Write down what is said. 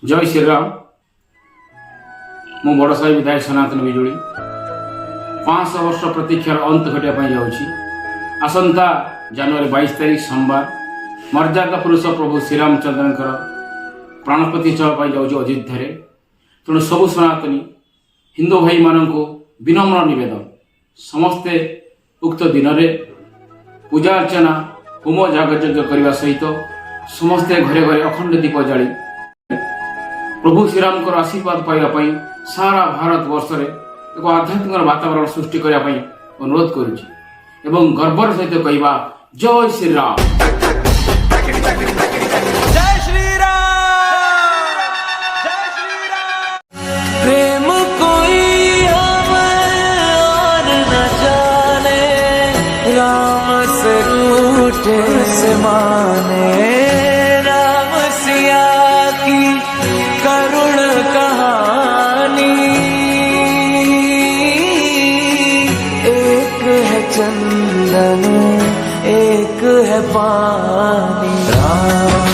जय श्री राम। मु बड़ साहि विधायक सनातन बिजुली 500 वर्ष प्रतीक्षार अंत घटिया जाऊँगी। आसंता जनवरी 22 तारीख सोमवार मर्यादा पुरुष प्रभु श्रीरामचंद्र प्राण प्रतिष्ठा जाऊँगी अयोध्या। तेणु सबु सनातनी हिंदू भाई मान को विनम्र निवेदन समस्ते उक्त दिन में पूजा अर्चना होम यागयज्ञ करने सहित समस्ते घरे घरे अखंड दीप जाली प्रभु श्रीराम आशीर्वाद पाइबापी सारा भारत वर्ष में एक आध्यात्मिक वातावरण सृष्टि करने अनुरोध करुच्ची एवं गर्वर सहित कहवा जय श्री राम। जय श्री राम, जय श्री राम। प्रेम कोई और न जाने, राम से रूठे से माने, राम सिया की करुण कहानी। एक है चंदन एक है पानी, राम